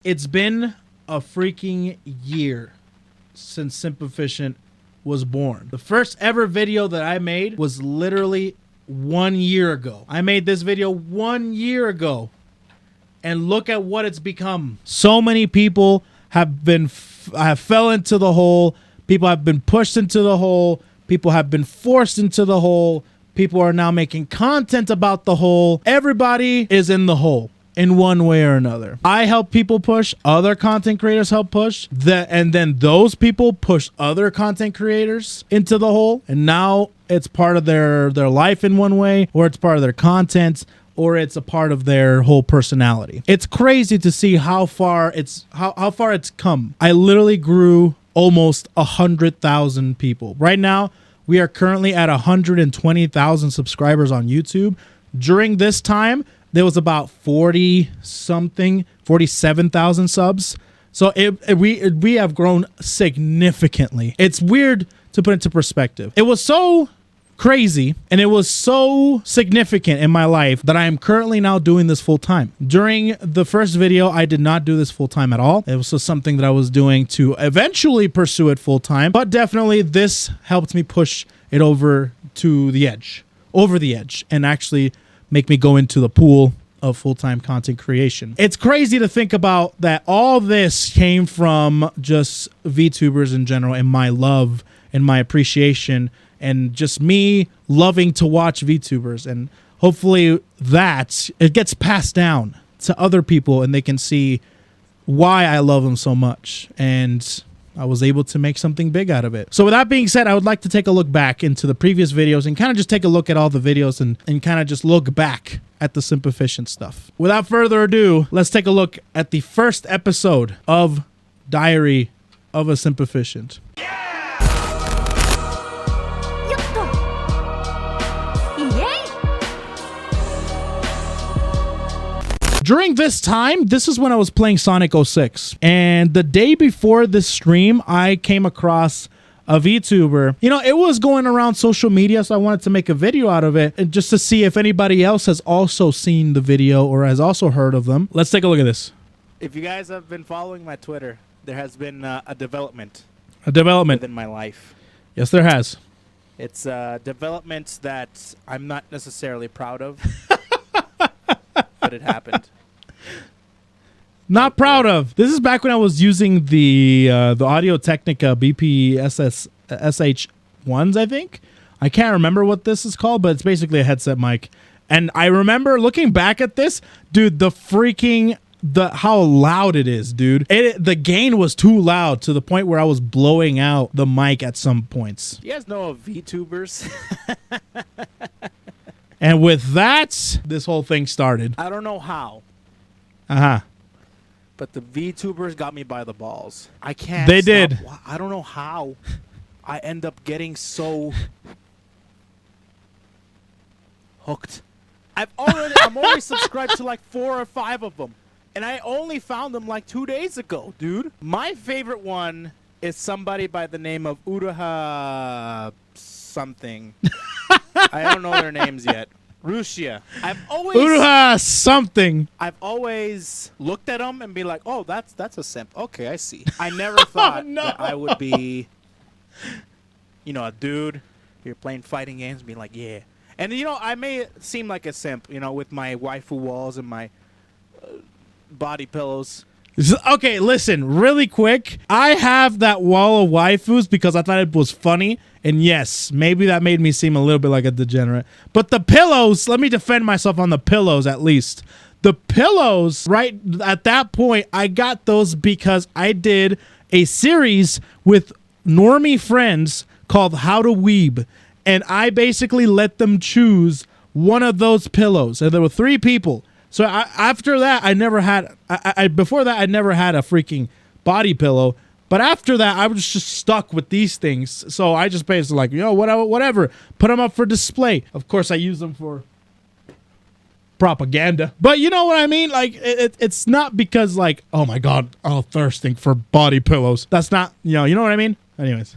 It's been a freaking year since Simpleficient was born. The first ever video that I made was literally 1 year ago. I made this video 1 year ago, and look at what it's become. So many people have fell into the hole. People have been pushed into the hole. People have been forced into the hole. People are now making content about the hole. Everybody is in the hole in one way or another. I help people push, other content creators help push, and then those people push other content creators into the hole, and now it's part of their life in one way, or it's part of their content, or it's a part of their whole personality. It's crazy to see how far it's come. I literally grew almost 100,000 people. Right now, we are currently at 120,000 subscribers on YouTube. During this time, there was about 47,000 subs. So we have grown significantly. It's weird to put into perspective. It was so crazy and it was so significant in my life that I am currently now doing this full time. During the first video, I did not do this full time at all. It was just something that I was doing to eventually pursue it full time, but definitely this helped me push it over the edge, and actually make me go into the pool of full-time content creation. It's crazy to think about that all this came from just VTubers in general, and my love and my appreciation and just me loving to watch VTubers, and hopefully that it gets passed down to other people and they can see why I love them so much, and I was able to make something big out of it. So with that being said, I would like to take a look back into the previous videos and kind of just take a look at all the videos and kind of just look back at the Simpleficient stuff. Without further ado, let's take a look at the first episode of Diary of a Simpleficient. During this time, this is when I was playing Sonic 06. And the day before this stream, I came across a VTuber. You know, it was going around social media, so I wanted to make a video out of it, and just to see if anybody else has also seen the video or has also heard of them. Let's take a look at this. If you guys have been following my Twitter, there has been a development. A development. Within my life. Yes, there has. It's a development that I'm not necessarily proud of, but it happened. Not proud of. This is back when I was using the Audio-Technica BPSH1s, I think. I can't remember what this is called, but it's basically a headset mic. And I remember looking back at this, dude, how loud it is, dude. The gain was too loud to the point where I was blowing out the mic at some points. You guys know of VTubers? And with that, this whole thing started. I don't know how. Uh-huh. But the VTubers got me by the balls. I can't. They did. I don't know how I end up getting so hooked. I'm already subscribed to like 4 or 5 of them. And I only found them like 2 days ago, dude. My favorite one is somebody by the name of Uraha something. I don't know their names yet. Rusia. I've always looked at them and be like, oh, that's a simp. Okay, I see. I never thought that I would be, you know, a dude. You're playing fighting games and being like, yeah. And, you know, I may seem like a simp, you know, with my waifu walls and my body pillows. Okay, listen, really quick. I have that wall of waifus because I thought it was funny. And yes, maybe that made me seem a little bit like a degenerate. But the pillows, let me defend myself on the pillows at least. The pillows, right at that point, I got those because I did a series with normie friends called How to Weeb. And I basically let them choose one of those pillows. And there were 3 people. So after that, I never had, before that, I never had a freaking body pillow. But after that, I was just stuck with these things. So I just basically like, you know, whatever. Put them up for display. Of course, I use them for propaganda. But you know what I mean? Like, it's not because like, oh my God, I'm thirsting for body pillows. That's not, you know what I mean? Anyways.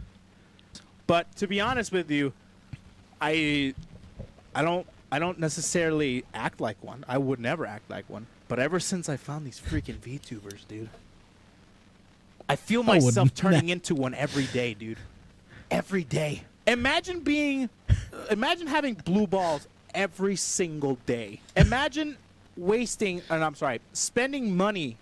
But to be honest with you, I don't necessarily act like one. I would never act like one. But ever since I found these freaking VTubers, dude, I feel I would myself turning into one every day, dude. Every day. Imagine having blue balls every single day. Imagine spending money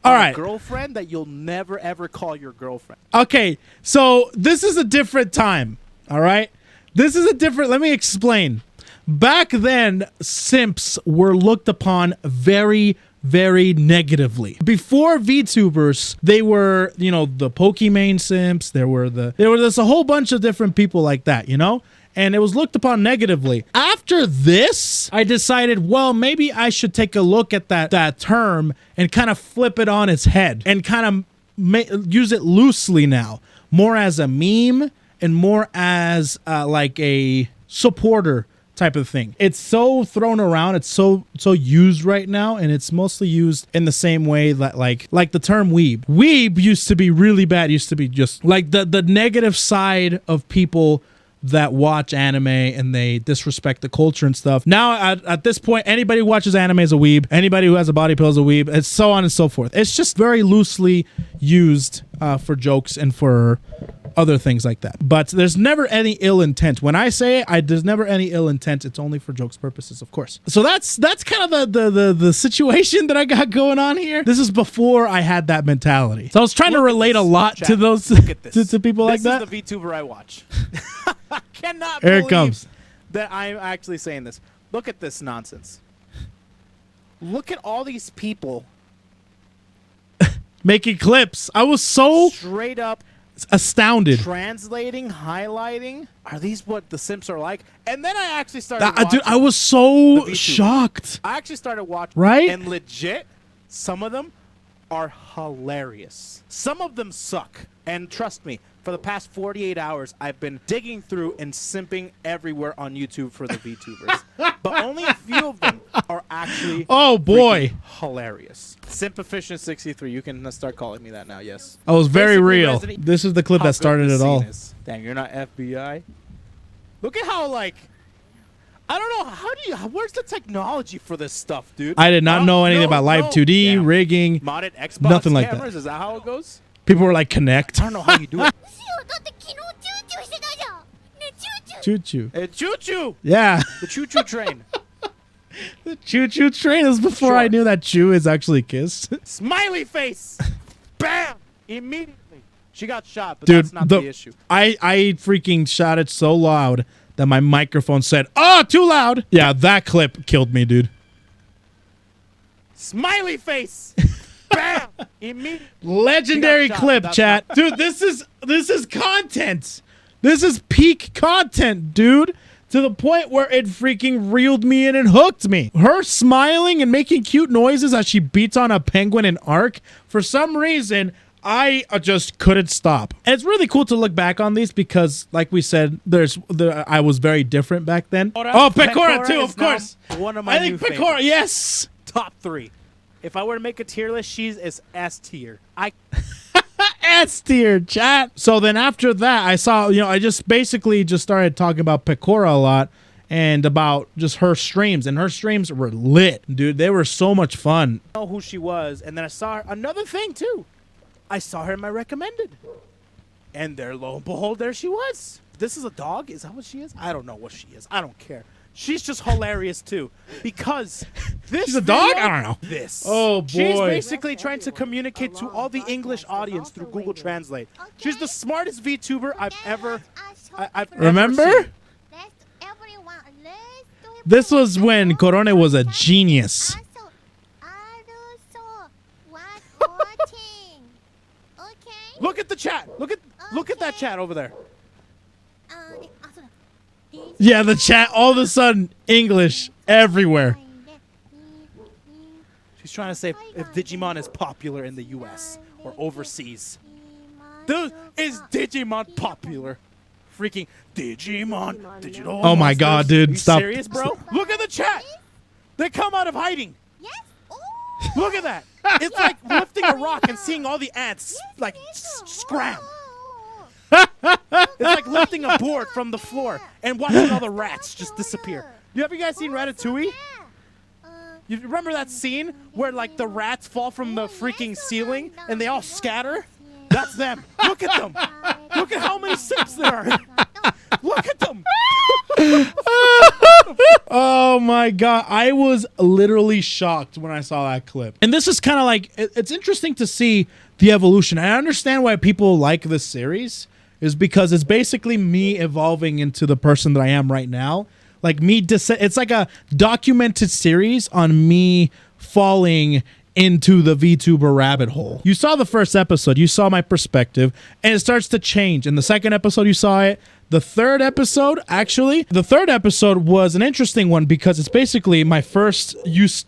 All on right. a girlfriend that you'll never ever call your girlfriend. Okay, so this is a different time, all right? Let me explain. Back then, simps were looked upon very, very negatively. Before VTubers, they were, you know, the Pokimane simps. There were there's a whole bunch of different people like that, you know? And it was looked upon negatively. After this, I decided, well, maybe I should take a look at that term and kind of flip it on its head and kind of use it loosely now, more as a meme and more as like a supporter type of thing. It's so thrown around, it's so used right now, and it's mostly used in the same way that like the term weeb. Weeb used to be really bad, used to be just like the negative side of people that watch anime and they disrespect the culture and stuff. Now at this point, anybody who watches anime is a weeb. Anybody who has a body pill is a weeb. It's so on and so forth. It's just very loosely used for jokes and for other things like that. But there's never any ill intent. When I say there's never any ill intent, it's only for jokes purposes, of course. So that's kind of the situation that I got going on here. This is before I had that mentality. So I was trying to relate a lot to those to people like that. This is the VTuber I watch. I cannot Here believe it comes. that I'm actually saying this. Look at this nonsense. Look at all these people Making clips. I was so straight up astounded. translating, highlighting. Are these what the simps are like? And then I actually started watching. Dude, I was so the VTuber. shocked. I actually started watching. Right? And legit, some of them are hilarious. Some of them suck. And trust me, for the past 48 hours, I've been digging through and simping everywhere on YouTube for the VTubers. But only a few of them are actually Oh boy. hilarious. Simpleficient 63. You can start calling me that now, yes. I was very Basically, real. Resident- This is the clip how that started good it this all. scene is. Dang, you're not FBI. Look at how, like, I don't know, where's the technology for this stuff, dude? I did not know anything about Live 2D, Damn. rigging, Modded Xbox nothing like cameras, that. is that how it goes? People were like, connect. I don't know how you do it. だって昨日チューチューしてたじゃんねチューチュー Choo choo. Choo-choo! Yeah. The choo-choo train. The choo choo train is before Sure. I knew that chew is actually kiss. Smiley face! Bam! Immediately. She got shot, but Dude, that's not the issue. I freaking shot it so loud that my microphone said, "Oh, too loud." Yeah, that clip killed me, dude. Smiley face! Bam! Immediately. Legendary She got shot, clip, but that's chat. Dude, this is content. This is peak content, dude. To the point where it freaking reeled me in and hooked me. Her smiling and making cute noises as she beats on a penguin in Ark. For some reason, I just couldn't stop. And it's really cool to look back on these because, like we said, I was very different back then. Oh, Pecora too, is of course. now one of my I think new Pecora, favorites. yes. Top 3. If I were to make a tier list, she's S tier. S tier, chat. So then after that, I saw, I just basically just started talking about Pecora a lot and about just her streams. And her streams were lit, dude. They were so much fun. I know who she was, and then I saw her. Another thing, too. I saw her in my recommended. And there, lo and behold, there she was. This is a dog? Is that what she is? I don't know what she is. I don't care. She's just hilarious, too. Because this She's a dog? video- I don't know. This. Oh, She's boy. basically trying to communicate to all the English audience through Google Translate. She's the smartest VTuber I've ever Remember? seen. This was when Corone was a genius. Look at the chat. Look at that chat over there. Yeah, the chat, all of a sudden, English everywhere. She's trying to say if Digimon is popular in the US or overseas. Dude, is Digimon popular? Freaking Digimon, digital. Oh my monsters. God, dude, Are you stop. serious, bro? Look at the chat. They come out of hiding. Look at that. It's like lifting a rock and seeing all the ants like scram. It's like lifting a board from the floor and watching all the rats just disappear. You guys seen Ratatouille? You remember that scene where like the rats fall from the freaking ceiling and they all scatter? That's them. Look at them. Look at how many simps there are. Look at them. Oh my god, I was literally shocked when I saw that clip. And this is kind of like, it's interesting to see the evolution. I understand why people like this series, is because it's basically me evolving into the person that I am right now. Like me, it's like a documented series on me falling into the VTuber rabbit hole. You saw the first episode, you saw my perspective, and it starts to change. In the second episode, you saw it. The third episode was an interesting one because it's basically my first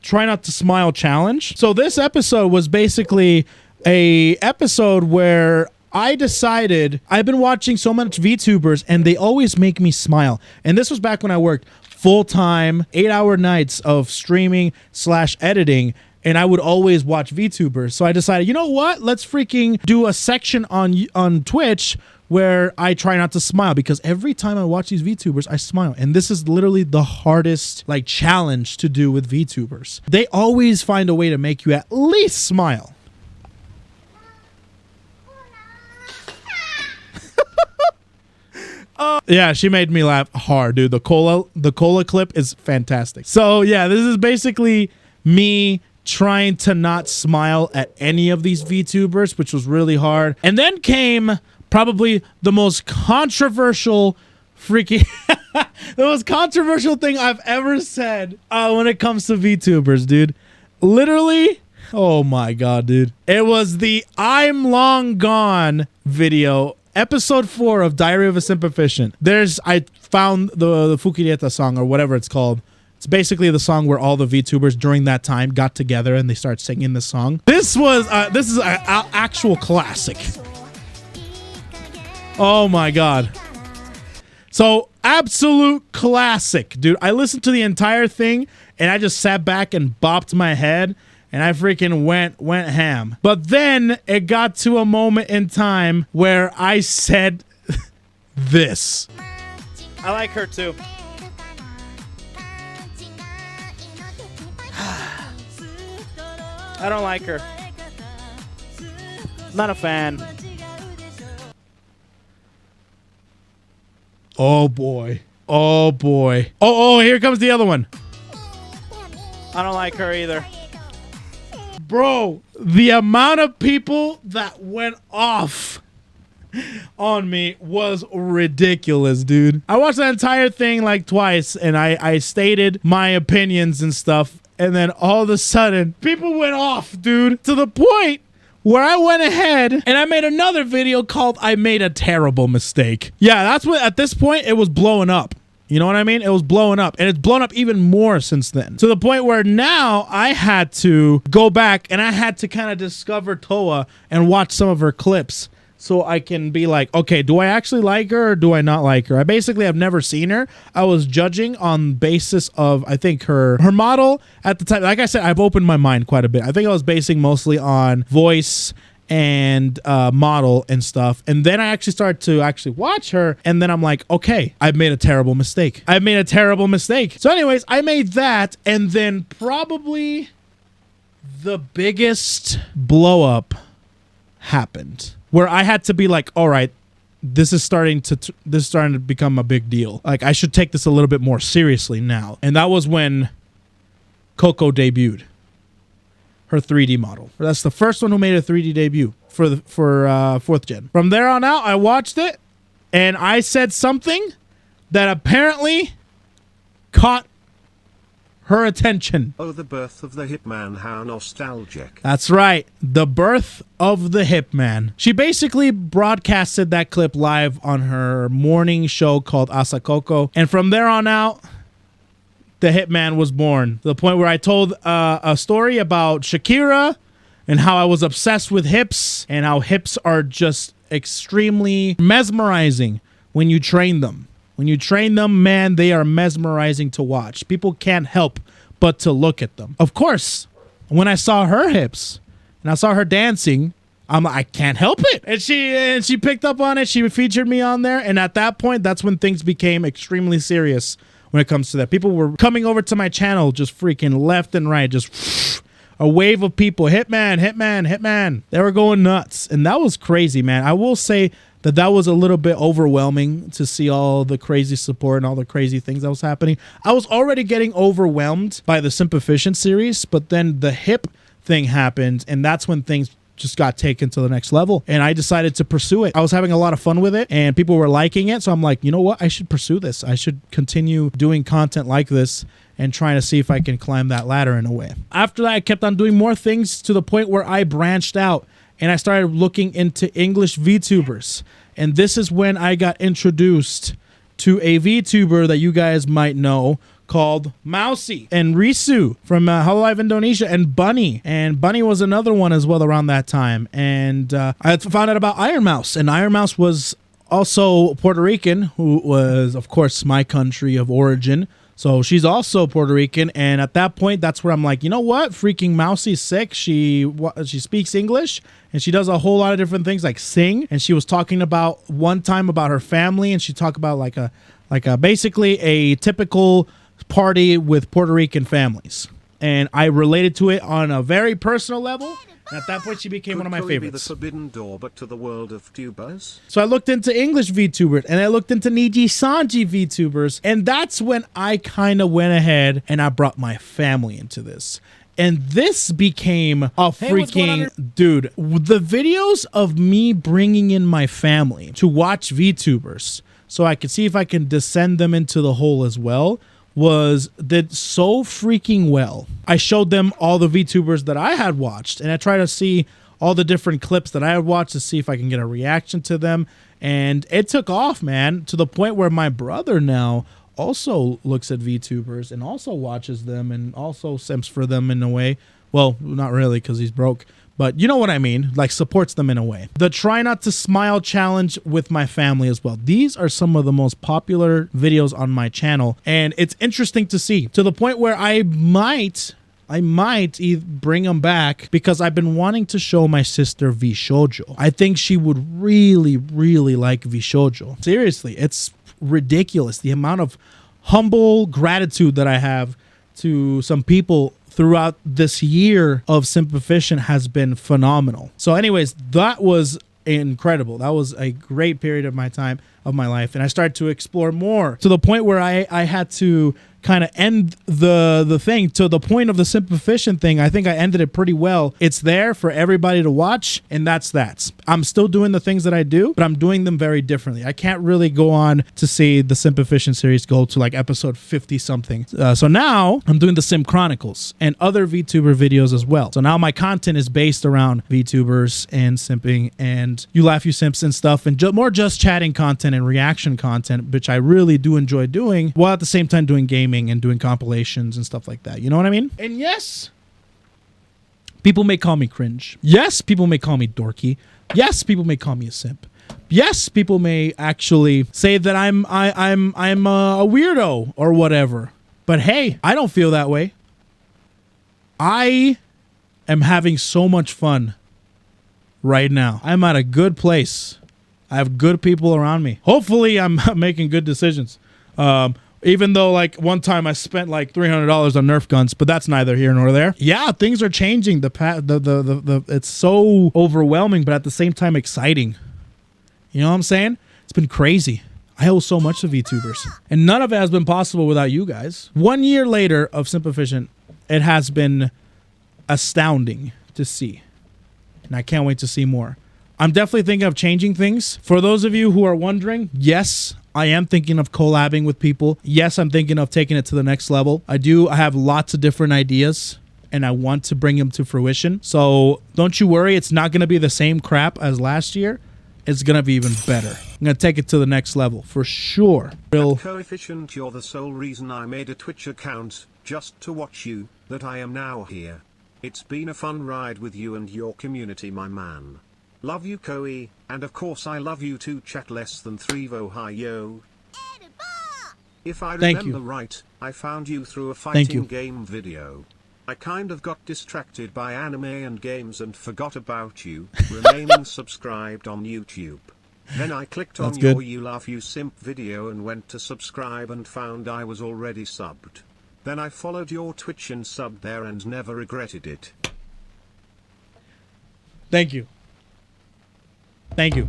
try not to smile challenge. So this episode was basically a episode where I decided I've been watching so much VTubers and they always make me smile. And this was back when I worked full-time, 8-hour nights of streaming / editing. And I would always watch VTubers. So I decided, you know what? Let's freaking do a section on Twitch where I try not to smile, because every time I watch these VTubers, I smile. And this is literally the hardest like challenge to do with VTubers. They always find a way to make you at least smile. Yeah, she made me laugh hard, dude. The cola clip is fantastic. So yeah, this is basically me trying to not smile at any of these VTubers, which was really hard. And then came probably the most controversial the most controversial thing I've ever said when it comes to VTubers, dude. Literally, oh my god, dude. It was the I'm Long Gone video, episode 4 of Diary of a Simpleficient. I found the Fukireta song, or whatever it's called. It's basically the song where all the VTubers during that time got together and they start singing this song. This is an actual classic. Oh my god. So absolute classic, dude. I listened to the entire thing and I just sat back and bopped my head and I freaking went ham. But then it got to a moment in time where I said this. I like her too. I don't like her. Not a fan. Oh boy. Oh boy. Oh, here comes the other one. I don't like her either. Bro, the amount of people that went off on me was ridiculous, dude. I watched the entire thing like twice and I stated my opinions and stuff. And then all of a sudden, people went off, dude, to the point where I went ahead and I made another video called I Made a Terrible Mistake. Yeah, that's what, at this point, it was blowing up. You know what I mean? It was blowing up, and it's blown up even more since then. To the point where now I had to go back and I had to kind of discover Toa and watch some of her clips, so I can be like, okay, do I actually like her or do I not like her? I basically have never seen her. I was judging on basis of, I think, her model at the time. Like I said, I've opened my mind quite a bit. I think I was basing mostly on voice and model and stuff. And then I actually started to actually watch her. And then I'm like, okay, I've made a terrible mistake. I've made a terrible mistake. So anyways, I made that. And then probably the biggest blow up happened, where I had to be like, all right, this is starting to become a big deal. Like, I should take this a little bit more seriously now. And that was when Coco debuted her 3D model. That's the first one who made a 3D debut for 4th gen. From there on out, I watched it and I said something that apparently caught her attention. Oh, the birth of the Hitman, how nostalgic. That's right. The birth of the Hitman. She basically broadcasted that clip live on her morning show called Asakoko. And from there on out, the Hitman was born. To the point where I told a story about Shakira and how I was obsessed with hips and how hips are just extremely mesmerizing when you train them. When you train them, man, they are mesmerizing to watch. People can't help but to look at them. Of course, when I saw her hips and I saw her dancing, I can't help it. And she picked up on it. She featured me on there. And at that point, that's when things became extremely serious when it comes to that. People were coming over to my channel just freaking left and right, just a wave of people. Hitman, Hitman, Hitman. They were going nuts. And that was crazy, man. I will say that was a little bit overwhelming to see all the crazy support and all the crazy things that was happening. I was already getting overwhelmed by the Simplificient series, but then the hip thing happened, and that's when things just got taken to the next level, and I decided to pursue it. I was having a lot of fun with it, and people were liking it, so I'm like, you know what? I should pursue this. I should continue doing content like this and trying to see if I can climb that ladder in a way. After that, I kept on doing more things to the point where I branched out, and I started looking into English VTubers. And this is when I got introduced to a VTuber that you guys might know called Mousy and Risu from Hololive Indonesia, and Bunny. And Bunny was another one as well around that time. And I had found out about Iron Mouse, and Iron Mouse was also Puerto Rican, who was, of course, my country of origin. So she's also Puerto Rican, and at that point, that's where I'm like, you know what? Freaking Mousy's sick. She speaks English, and she does a whole lot of different things like sing. And she was talking about one time about her family, and she talked about like a basically a typical party with Puerto Rican families. And I related to it on a very personal level. And at that point, she became one of my favorites. Be the forbidden door, but to the world of tubers. So I looked into English VTubers, and I looked into Niji Sanji VTubers, and that's when I kind of went ahead and I brought my family into this. And this became a freaking dude. The videos of me bringing in my family to watch VTubers, so I could see if I can descend them into the hole as well, did so freaking well. I showed them all the VTubers that I had watched, and I tried to see all the different clips that I had watched to see if I can get a reaction to them. And it took off, man, to the point where my brother now also looks at VTubers and also watches them and also simps for them in a way. Well, not really, because he's broke. But you know what I mean, like supports them in a way. The Try Not to Smile challenge with my family as well. These are some of the most popular videos on my channel. And it's interesting to see, to the point where I might bring them back, because I've been wanting to show my sister Vshoujo. I think she would really, really like Vshoujo. Seriously, it's ridiculous. The amount of humble gratitude that I have to some people throughout this year of Simpleficient has been phenomenal. So anyways, that was incredible. That was a great period of my time, of my life. And I started to explore more to the point where I had to kind of end the thing. To the point of the Simpleficient thing, I think I ended it pretty well. It's there for everybody to watch, and that's that. I'm still doing the things that I do, but I'm doing them very differently. I can't really go on to see the Simpleficient series go to like episode 50 something. So now I'm doing the Sim Chronicles and other VTuber videos as well. So now my content is based around VTubers and simping and You Laugh You Simps and stuff, and more just chatting content and reaction content, which I really do enjoy doing, while at the same time doing gaming and doing compilations and stuff like that. You know what I mean? And yes, people may call me cringe. Yes, people may call me dorky. Yes, people may call me a simp. Yes, people may actually say that I'm a weirdo or whatever. But hey, I don't feel that way. I am having so much fun right now. I'm at a good place. I have good people around me. Hopefully, I'm making good decisions. Even though, like, one time I spent like $300 on Nerf guns, but that's neither here nor there. Yeah, things are changing. It's so overwhelming, but at the same time exciting. You know what I'm saying? It's been crazy. I owe so much to VTubers, and none of it has been possible without you guys. 1 year later of Simpleficient, it has been astounding to see, and I can't wait to see more. I'm definitely thinking of changing things. For those of you who are wondering, yes, I am thinking of collabing with people. Yes, I'm thinking of taking it to the next level. I have lots of different ideas, and I want to bring them to fruition. So don't you worry. It's not going to be the same crap as last year. It's going to be even better. I'm going to take it to the next level for sure. Coefficient, you're the sole reason I made a Twitch account, just to watch you, that I am now here. It's been a fun ride with you and your community, my man. Love you, Koei, and of course I love you too, chat less than 3vo hi yo. If I remember right, I found you through a fighting game video. I kind of got distracted by anime and games and forgot about you, remaining subscribed on YouTube. Then I clicked That's on good. your You Laugh You Simp video and went to subscribe and found I was already subbed. Then I followed your Twitch and subbed there and never regretted it. Thank you. Thank you.